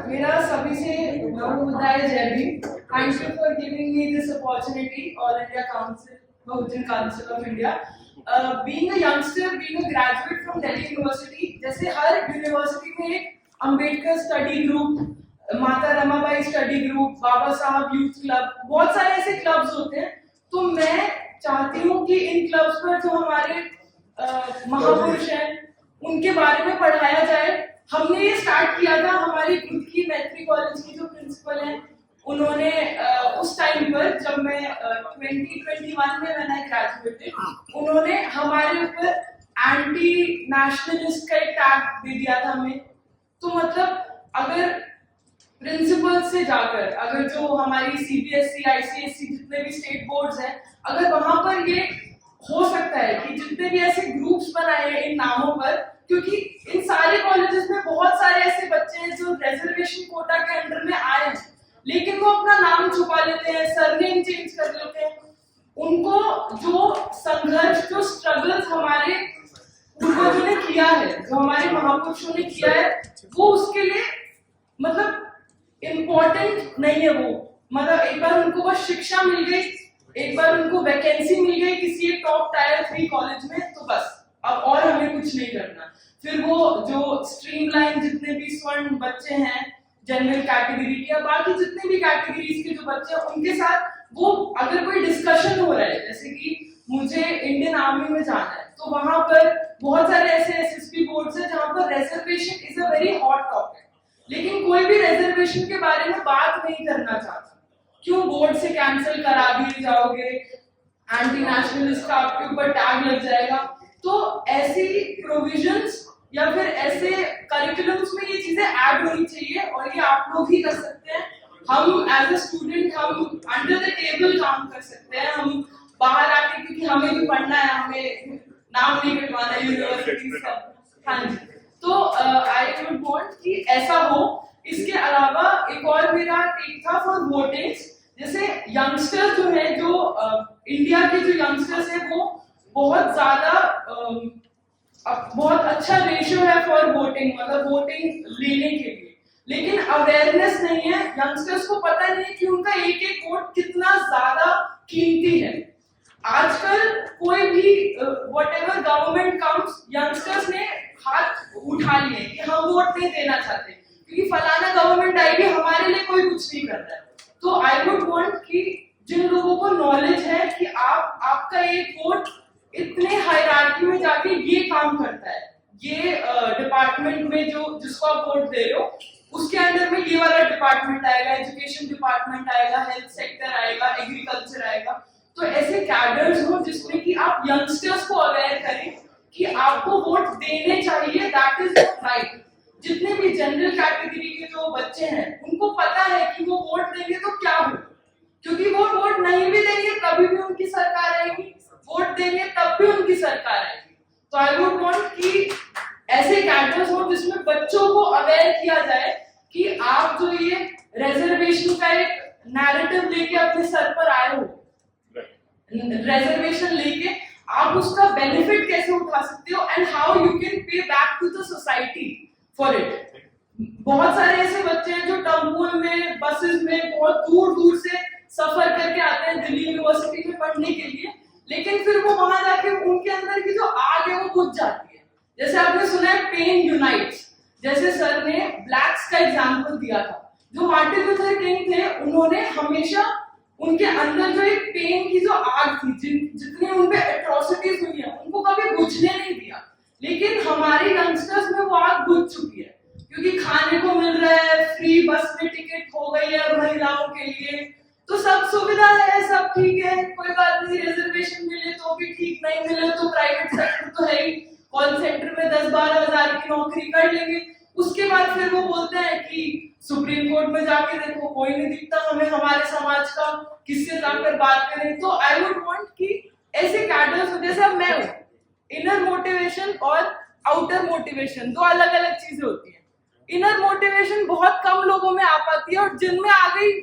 मेरा सभी से बहुविधाय जय Bhim. Thank you for giving me this opportunity, all India council, Bahujan council of India. Being a youngster, being a graduate from Delhi university, जैसे हर university में एक Ambedkar study group, माता Ramabai study group, बाबा साहब यूथ क्लब, बहुत सारे ऐसे क्लब्स होते हैं। तो मैं चाहती हूँ कि इन क्लब्स पर जो हमारे महापुरुष हैं उनके बारे में पढ़ाया जाए। हमने ये स्टार्ट किया था, हमारी खुद की मैत्री कॉलेज की जो प्रिंसिपल हैं उन्होंने उस टाइम पर जब मैं 2021 में मैंने ग्रेजुएटेड, उन्होंने हमारे ऊपर एंटी नेशनलिस्ट का एक टैग दे दिया था हमें। तो मतलब अगर प्रिंसिपल से जाकर, अगर जो हमारी सीबीएसई, आईसीएसई जितने भी स्टेट बोर्ड्स हैं, अगर वहां पर ये हो सकता है कि जितने भी ऐसे ग्रुप्स बनाए हैं इन नामों पर, क्योंकि इन सारे कॉलेजेस में बहुत सारे ऐसे बच्चे हैं जो रिजर्वेशन कोटा के अंडर में आए हैं, लेकिन वो अपना नाम छुपा लेते हैं, सरनेम चेंज कर लेते हैं। उनको जो संघर्ष, जो स्ट्रगल्स हमारे पूर्वजों ने किया है, जो हमारे महापुरुषों ने किया है, वो उसके लिए मतलब इम्पोर्टेंट नहीं है। वो मतलब एक बार उनको बस शिक्षा मिल गई, एक बार उनको वैकेंसी मिल गई किसी एक टॉप टायर 3 कॉलेज में, तो बस अब और हमें कुछ नहीं करना। फिर वो जो स्ट्रीमलाइन जितने भी स्वर्ण बच्चे हैं जनरल कैटेगरी के या बाकी जितने भी कैटेगरीज के जो बच्चे हैं, उनके साथ वो अगर कोई डिस्कशन हो रहा है, जैसे कि मुझे इंडियन आर्मी में जाना है, तो वहां पर बहुत सारे ऐसे एसएसपी बोर्ड्स हैं जहां पर reservation is a very hot topic, लेकिन कोई भी रिजर्वेशन के बारे में बात नहीं करना चाहता। क्यों बोर्ड से कैंसिल करा दिए जाओगे, एंटी नेशनलिस्ट का आपके ऊपर टैग लग जाएगा। तो ऐसी प्रोविजंस या फिर ऐसे करिकुलम्स में ये चीजें ऐड होनी चाहिए, और ये आप लोग ही कर सकते हैं। हम एज अ स्टूडेंट हम अंडर द टेबल काम कर सकते हैं, हम बाहर आके, क्योंकि हमें भी पढ़ना है, हमें नाम नहीं कटवाना यूनिवर्सिटी का। हाँ जी, तो आई वुड वांट कि ऐसा हो। इसके अलावा एक और मेरा टेक था फॉर वोटिंग। जैसे यंगस्टर्स जो है, जो इंडिया के जो यंगस्टर्स है, वो बहुत ज्यादा बहुत अच्छा रेशियो है फॉर वोटिंग, मतलब वोटिंग लेने के लिए, लेकिन अवेयरनेस नहीं है। यंगस्टर्स को पता नहीं है कि उनका एक एक वोट कितना ज्यादा कीमती है। आजकल कोई भी व्हाटएवर गवर्नमेंट कम्स, यंगस्टर्स ने हाथ उठा लिए कि हम वोट नहीं देना चाहते क्योंकि फलाना गवर्नमेंट आएगी, हमारे लिए कोई कुछ नहीं कर रहा है। तो आई वुड वांट कि जिन लोगों को नॉलेज है कि आपका एक वोट इतने हायरार्की में जाके ये काम करता है, ये डिपार्टमेंट में जो जिसको आप वोट दे रहे हो उसके अंदर में ये वाला डिपार्टमेंट आएगा, एजुकेशन डिपार्टमेंट आएगा, हेल्थ सेक्टर आएगा, एग्रीकल्चर आएगा। तो ऐसे कैडर्स हो जिसमें कि आप यंगस्टर्स को अवेयर करें कि आपको वोट देने चाहिए, दैट इज राइट। जितने भी जनरल कैटेगरी के जो बच्चे हैं उनको पता है कि वो वोट देंगे तो क्या होगा, क्योंकि वो वोट नहीं भी देंगे तभी भी उनकी सरकार आएगी, वोट देंगे तब भी उनकी सरकार आएगी। तो आई वुड वांट कि ऐसे कैडर्स हो जिसमें बच्चों को अवेयर किया जाए कि आप जो ये रिजर्वेशन का एक नैरेटिव लेके अपने सर पर आए हो, रिजर्वेशन लेके आप उसका बेनिफिट कैसे उठा सकते हो, and how you can pay back to the society for it. बहुत सारे ऐसे बच्चे हैं जो टेम्पो में, बसेस में बहुत दूर दूर से सफर करके आते हैं दिल्ली यूनिवर्सिटी में पढ़ने के लिए, लेकिन फिर वो वहां जाके उनके अंदर की जो आग है वो बुझ जाती है। जैसे आपने सुना है पेन यूनाइट्स, जैसे सर ने ब्लैक्स का एग्जांपल दिया था। जो मार्टिन लूथर किंग थे, उन्होंने हमेशा उनके अंदर जो एक पेन की जो आग थी, जितनी उनपे एट्रोसिटीज हुई है, उनको कभी बुझने नहीं दिया। लेकिन हमारे यंगस्टर्स में वो आग बुझ चुकी है, क्योंकि खाने को मिल रहा है, फ्री बस में टिकट हो गई है महिलाओं के लिए, तो सब सुविधा है, सब ठीक है, कोई बात नहीं। रिजर्वेशन मिले तो भी ठीक, नहीं मिले तो प्राइवेट सेक्टर तो है ही, कॉल सेंटर में 10-12 हजार की नौकरी कर लेंगे। उसके बाद फिर वो बोलते हैं कि सुप्रीम कोर्ट में जाके देखो कोई नहीं दिखता हमें हमारे समाज का, किससे जाकर बात करें। तो आई वुड वांट कि ऐसे कैडर्स, जैसे अब मैं हूं, इनर मोटिवेशन और आउटर मोटिवेशन दो अलग अलग चीजें होती है। इनर मोटिवेशन बहुत कम लोगों में आ पाती है, और जिनमें आ गई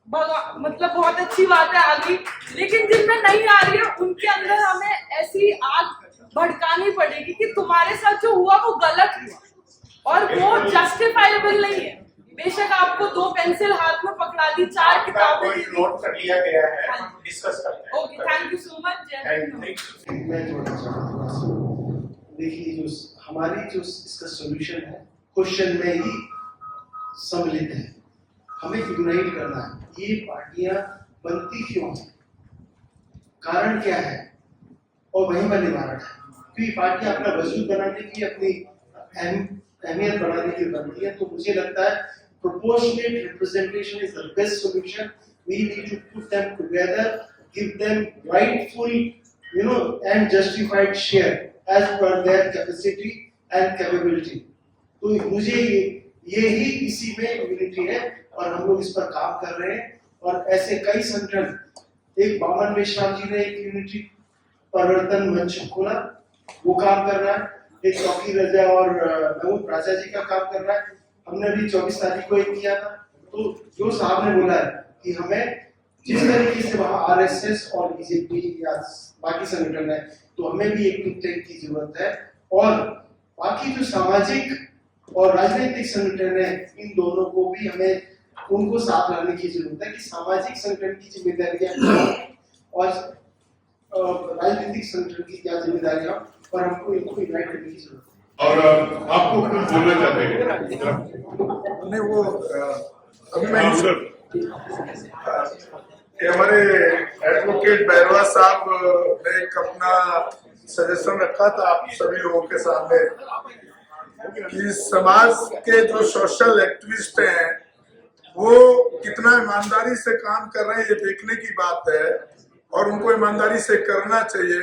मतलब बहुत अच्छी बात है आ गई, लेकिन जिनमें नहीं आ रही है उनके अंदर हमें ऐसी आग भड़कानी पड़ेगी कि तुम्हारे साथ जो हुआ वो गलत हुआ और वो जस्टिफाइबल नहीं है। बेशक आपको 2 पेंसिल हाथ में पकड़ा दी, 4 किताबें दी। नोट कर लिया गया है, हम डिस्कस करते हैं। Okay, thank you so much. मैं जोड़ना चाहूँगा, देखिए जो हमारी जो इसका सॉल्यूशन है क्वेश्चन में ही सम्मिलित है। हमें यूनाइट करना है, ये पार्टियां बनती क्यों हैं, कारण क्या है, और वही का निवारण है। क्योंकि पार्टियां अपना वजूद बनाने की, अपनी अहमियत बढ़ाने की बनती है। तो मुझे लगता है proportionate representation is the best solution. We need to put them together, give them rightful, and justified share as per their capacity and capability. तो मुझे ये ही इसी में यूनिटी है और हम लोग इस पर काम कर रहे हैं। और ऐसे कई संगठन, एक बामन मेश्राम जी ने एक यूनिटी परिवर्तन मंच खोला, वो काम कर रहा है। एक चौकी रजा और महमूद राजा जी का काम कर रहा है। हमने भी 24 तारीख को एक किया था। तो जो साहब ने बोला है कि हमें जिस तरीके से वहाँ आरएसएस और बीजेपी या बाकी संगठन है, तो हमें भी एक think tank की जरूरत है। और बाकी जो सामाजिक और राजनीतिक संगठन है, इन दोनों को भी हमें उनको साथ लाने की जरूरत है कि सामाजिक संगठन की जिम्मेदारियां और राजनीतिक संगठन की क्या जिम्मेदारियां, और हमको इनको यूनाइट करने की जरूरत है। और आपको कुछ बोलना चाहते हैं? नहीं, वो अभी मैं हमारे एडवोकेट बैरवा साहब ने एक अपना सजेशन रखा था आप सभी लोगों के सामने कि समाज के जो सोशल एक्टिविस्ट हैं वो कितना ईमानदारी से काम कर रहे हैं, ये देखने की बात है और उनको ईमानदारी से करना चाहिए।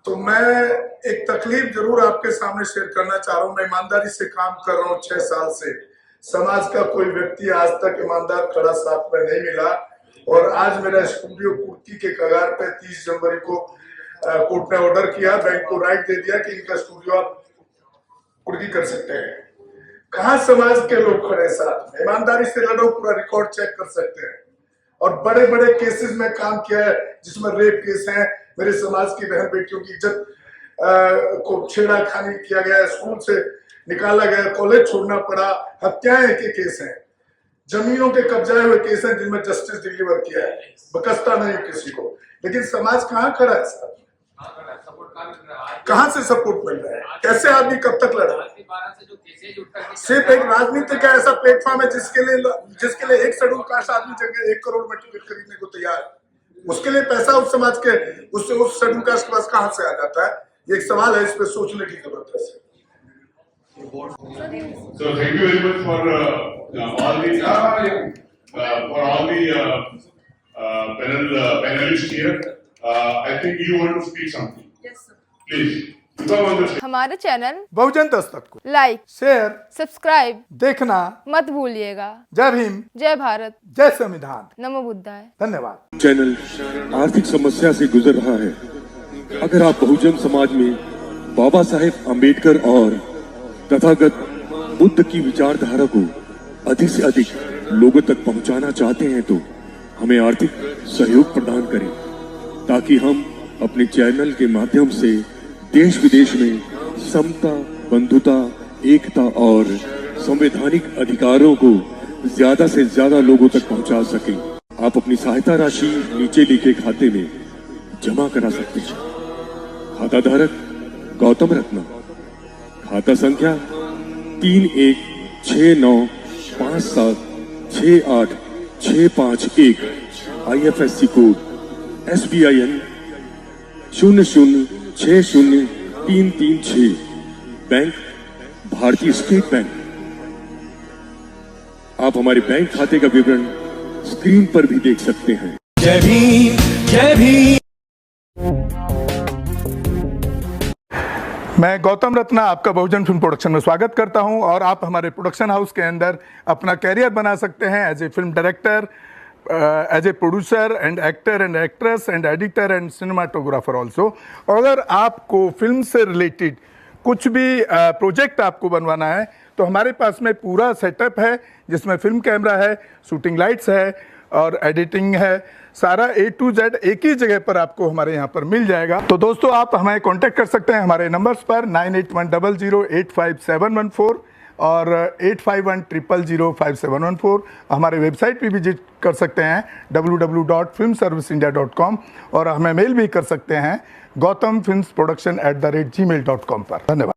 तो मैं एक तकलीफ जरूर आपके सामने शेयर करना चाह रहा हूँ। मैं ईमानदारी से काम कर रहा हूँ 6 साल से। समाज का कोई व्यक्ति आज तक ईमानदार खड़ा साथ में नहीं मिला। और आज मेरा स्टूडियो कुर्की के कगार पे 30 जनवरी को कोर्ट ने ऑर्डर किया, बैंक को राइट दे दिया कि इनका स्टूडियो आप कुर्की कर सकते हैं। कहाँ समाज के लोग खड़े साथ में? ईमानदारी से लड़ो, पूरा रिकॉर्ड चेक कर सकते हैं। और बड़े बड़े केसेस में काम किया है जिसमें रेप केस हैं, मेरे समाज की बहन बेटियों की इज्जत को छेड़खानी किया गया, स्कूल से निकाला गया, कॉलेज छोड़ना पड़ा, हत्याएं के केस हैं, जमीनों के कब्जाए हुए केस हैं जिनमें जस्टिस डिलीवर किया है, बकसता नहीं किसी को। लेकिन समाज कहाँ खड़ा है साहब? कहाँ से सपोर्ट मिल रहा है? कैसे आदमी कब तक लड़ा? सिर्फ एक राजनीति का ऐसा प्लेटफॉर्म है जिसके लिए एक शेड्यूल कास्ट आदमी जगह 1 करोड़ में टिकट खरीदने को तैयार है। उसके लिए पैसा उस समाज के उस शेड्यूल कास्ट के पास कहाँ से आ जाता है? ये एक सवाल है, इस पे सोचने की जरूरत है। So thank you very much for all the panelists here. I think you want to speak something. Yes, sir. Please. हमारे चैनल बहुजन दस्तक को लाइक, शेयर, सब्सक्राइब देखना मत भूलिएगा। जय भीम, जय भारत, जय संविधान, नमो बुद्धाय। धन्यवाद। चैनल आर्थिक समस्या से गुजर रहा है। अगर आप बहुजन समाज में बाबा साहेब अम्बेडकर और तथागत बुद्ध की विचारधारा को अधिक से अधिक लोगों तक पहुंचाना चाहते हैं तो हमें आर्थिक सहयोग प्रदान करें ताकि हम अपने चैनल के माध्यम से देश विदेश में समता, बंधुता, एकता और संवैधानिक अधिकारों को ज्यादा से ज्यादा लोगों तक पहुंचा सकें। आप अपनी सहायता राशि नीचे लिखे खाते में जमा करा सकते हैं। खाता धारक गौतम रत्ना, खाता संख्या 3169576865 IFSC कोड SBIN 0060336 बैंक भारतीय स्टेट बैंक। आप हमारे बैंक खाते का विवरण स्क्रीन पर भी देख सकते हैं। जय भीम, जय भीम। मैं गौतम रत्ना आपका बहुजन फिल्म प्रोडक्शन में स्वागत करता हूं और आप हमारे प्रोडक्शन हाउस के अंदर अपना कैरियर बना सकते हैं as a film director, as a producer and actor and actress and editor and cinematographer also. अगर आपको फिल्म से रिलेटेड कुछ भी प्रोजेक्ट आपको बनवाना है तो हमारे पास में पूरा सेटअप है जिसमें फिल्म कैमरा है, शूटिंग लाइट्स है और एडिटिंग है। सारा A to Z एक ही जगह पर आपको हमारे यहाँ पर मिल जाएगा। तो दोस्तों आप हमें कांटेक्ट कर सकते हैं हमारे नंबर्स पर 9810085714 और 8510005714 हमारे वेबसाइट पे विजिट कर सकते हैं www.filmserviceindia.com और हमें मेल भी कर सकते हैं gautamfilmsproduction@gmail.com पर। धन्यवाद।